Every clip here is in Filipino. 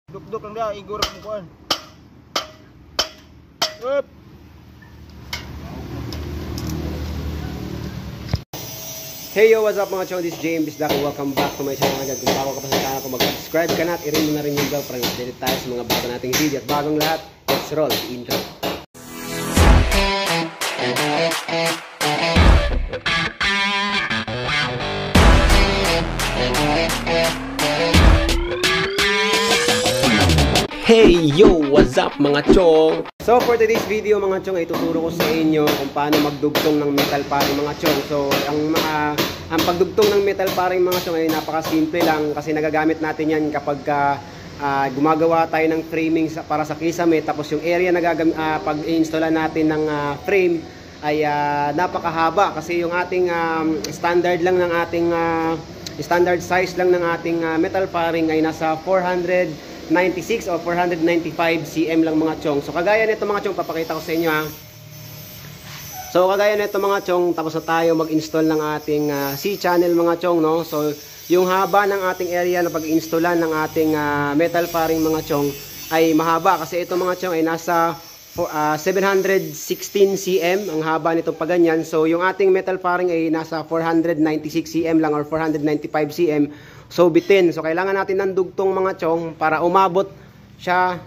Duk-duk lang dia, igor ang kuan. Up. Hey yo, what's up mga chong? This is James Bisdak. Welcome back to my channel agad. Kung bago ka pa sa channel ko, mag-subscribe ka na at i-ring mo na rin yung bell para update tayo sa mga bago nating video. At bagong lahat, let's roll the intro. Hey yo, what's up mga chong? So for today's video mga chong ay tuturo ko sa inyo kung paano magdugtong ng metal paring mga chong. So ang pagdugtong ng metal paring mga chong ay napakasimple lang kasi nagagamit natin yan kapag gumagawa tayo ng framing para sa kisame, tapos yung area na pag-i-installan natin ng frame ay napakahaba kasi yung ating standard lang ng ating standard size lang ng ating metal paring ay nasa 496 o 495 cm lang mga chong. So kagaya nito mga chong, papakita ko sa inyo ha. So kagaya nito mga chong, tapos na tayo mag-install ng ating C-channel mga chong, no. So yung haba ng ating area na pag-installan ng ating metal paring mga chong ay mahaba kasi ito mga chong ay nasa 716 cm ang haba nito pa ganyan. So yung ating metal paring ay nasa 496 cm lang or 495 cm. So bitin. So kailangan natin ng dugtong mga chong para umabot siya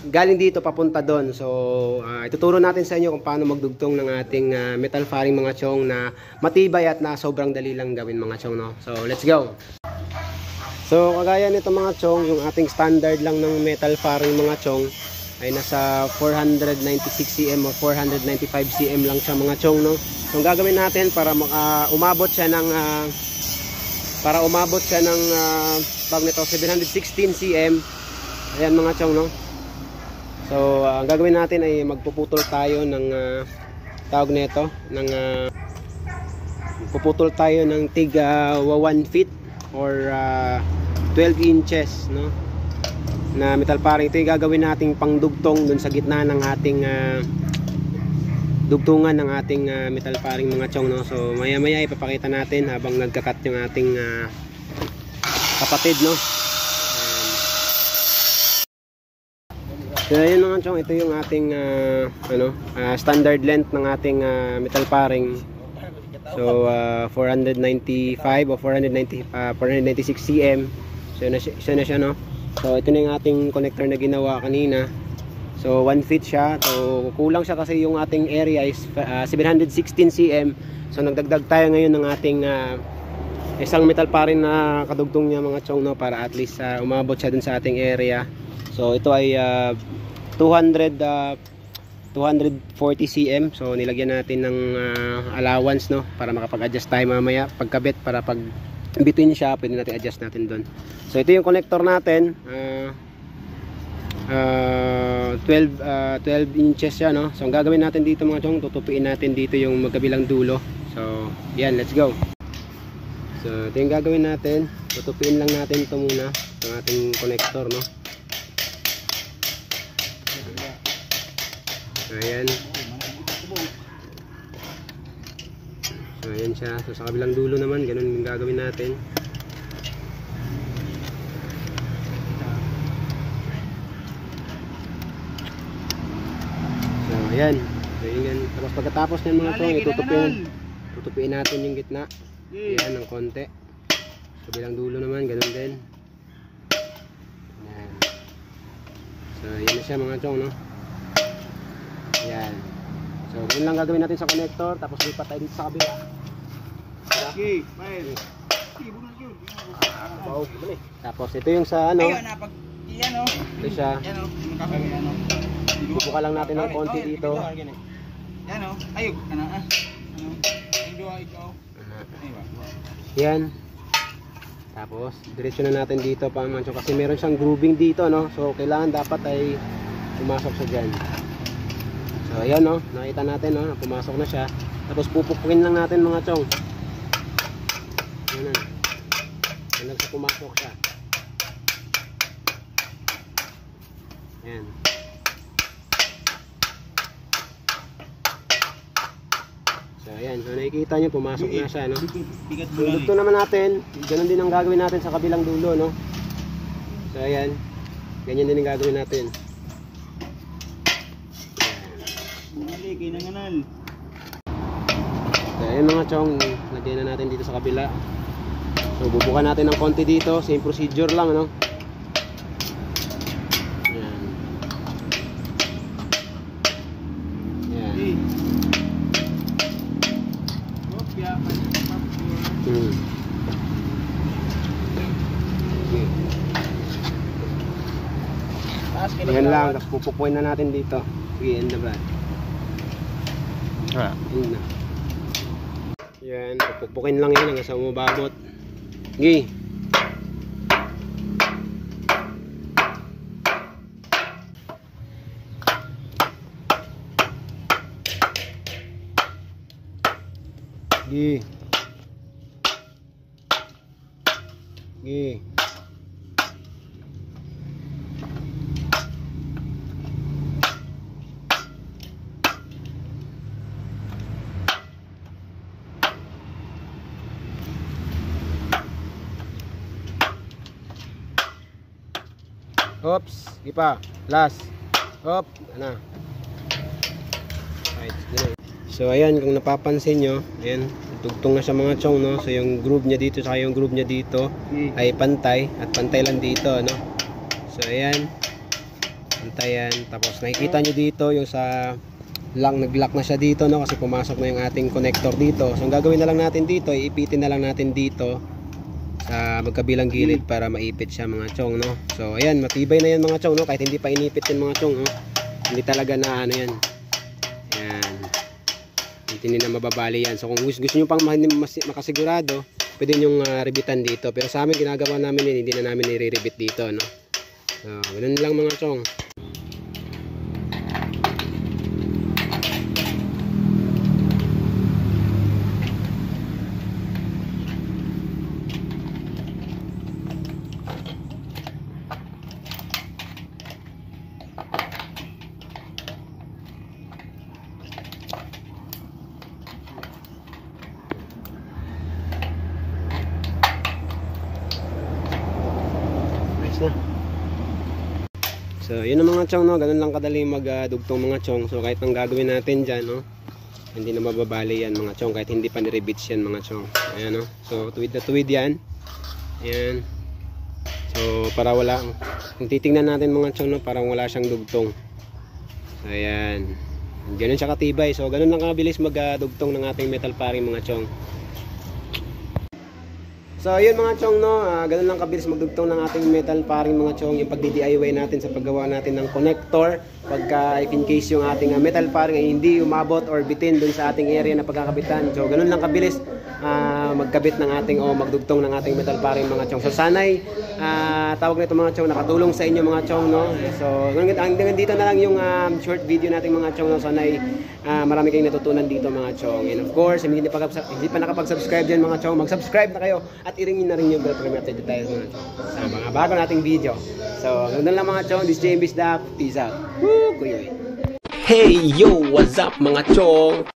galing dito papunta doon. So ituturo natin sa inyo kung paano magdugtong ng ating metal paring mga chong na matibay at na sobrang dali lang gawin mga chong, no. So let's go. So kagaya nito mga chong, yung ating standard lang ng metal paring mga chong ay nasa 496 cm o 495 cm lang siya mga chong, no. So ang gagawin natin para umabot siya ng pag nito 716 cm, ayan mga chong, no. So ang gagawin natin ay magpuputol tayo ng tawag nito ng puputol tayo ng tig 1 feet or 12 inches, no, na metal paring. Ito yung gagawin nating pangdugtong dun sa gitna ng ating dugtungan ng ating metal paring mga chong, no. So maya maya ipapakita natin habang nagkakat yung ating kapatid, no. So ayun mga chong, ito yung ating standard length ng ating metal paring. So 495 o 496 cm. So na siya, no. So ito na yung ating connector na ginawa kanina. So 1 feet siya. So kulang siya kasi yung ating area is 716 cm. So nagdagdag tayo ngayon ng ating isang metal paring na kadugtong niya mga chong, no, para at least umabot siya dun sa ating area. So ito ay 240 cm. So nilagyan natin ng allowance, no, para makapag-adjust tayo mamaya pagkabit, para pag between siya pwede natin adjust natin doon. So ito yung connector natin, 12 inches siya, no. So ang gagawin natin dito mga chong, tutupiin natin dito yung magkabilang dulo. So yan, let's go. So ito yung gagawin natin, tutupiin lang natin ito muna ng ating connector, no. Ayan. So ayan siya. So sa kabilang dulo naman ganun yung gagawin natin. So ayan. So yan. Tapos pagkatapos ng mga chong, tutupiin natin yung gitna. Ayan ng konti. Sa kabilang dulo naman ganun din. Ayan. So ayan na siya mga chong, no. Ayan. So yun lang gagawin natin sa connector. Tapos lipat tayo dito sa kabila. Okay, fine. Tapos ito yung sa ano. Iyan oh. Ito siya. Yan oh. Ano? Bubuka lang natin ng konti dito. Yan oh. Ayog ano ah. Ano? Indo ikaw. Yan. Tapos diretso na natin dito pa mancho kasi meron siyang grooving dito, no. So kailangan dapat ay pumasok siya diyan. So ayan, no. Nakita natin, no, na pumasok na siya. Tapos pupukin lang natin mga chong. Ayan. Hanggang sa pumasok siya. Ayan. So ayan, so nakikita nyo pumasok na siya, no. So dugtong naman natin, ganun din ang gagawin natin sa kabilang dulo, no. So ayan. Ganyan din ang gagawin natin. Mali, kinanganal. So, ayun mga chong, lagyan na natin dito sa kabila. So, bubukan natin ng konti dito. Same procedure lang, ano? Yan. Yan. Eh. Kopya, Hmm. Okay. Yan lang, tapos pupukuin na natin dito. Sige, end na ba? End na. Yan, pupukin lang yan hanggang sa umababot. Sige. Sige. Sige. Oops, ipa, last. Hop, ano. Right, ganun. So ayan, kung napapansin nyo, ayan, tugtong na sa mga chong, no. So yung groove niya dito saka yung groove niya dito ay pantay at pantay lang dito, no. So ayan, pantay yan. Tapos nakikita nyo dito yung sa nag-lock na siya dito, no, kasi pumasok na yung ating connector dito. So ang gagawin na lang natin dito, iipitin na lang natin dito sa magkabilang gilid para maipit siya mga chong, no. So ayan, matibay na yan mga chong, no, kahit hindi pa inipit yan mga chong, no. Hindi talaga na ano yan. Ayan, hindi na mababali yan. So kung gusto nyo pang makasigurado, pwede nyong ribitan dito, pero sa amin ginagawa namin yun, hindi na namin nire-ribit dito, no. So ganun lang mga chong. Na. So yun ang mga chong, no, ganun lang kadali magdugtong mga chong. So kahit ang gagawin natin dyan, no, hindi na mababali yan mga chong, kahit hindi pa nire-bits yan mga chong. Ayan, no. So tuwid na tuwid yan. Ayan. So para wala, kung titingnan natin mga chong, no, parang wala siyang dugtong. So ayan, ganun siya katibay. So ganun lang kabilis magdugtong ng ating metal paring mga chong. So yun mga chong, no, ganun lang kabilis magdugtong ng ating metal paring mga chong, yung pagdi-DIY natin sa paggawa natin ng connector pagka if in case yung ating metal paring ay hindi umabot or bitin dun sa ating area na pagkakabitan. So ganun lang kabilis magkabit ng ating o magdugtong ng ating metal paring mga chong. So sanay tawag nito mga chong nakatulong sa inyo mga chong, no. So hanggang dito na lang yung short video natin mga chong, no. Sanay marami kayong natutunan dito mga chong. And of course, hindi pa nakapag-subscribe dyan mga chong, mag-subscribe na kayo at i-ring na rin yung bell para ma-update tayo mga chong sa mga bago nating video. So ganun lang mga chong, this is JMB's Dap. Peace out. Woo! Kuyoy. Hey yo, what's up mga chong?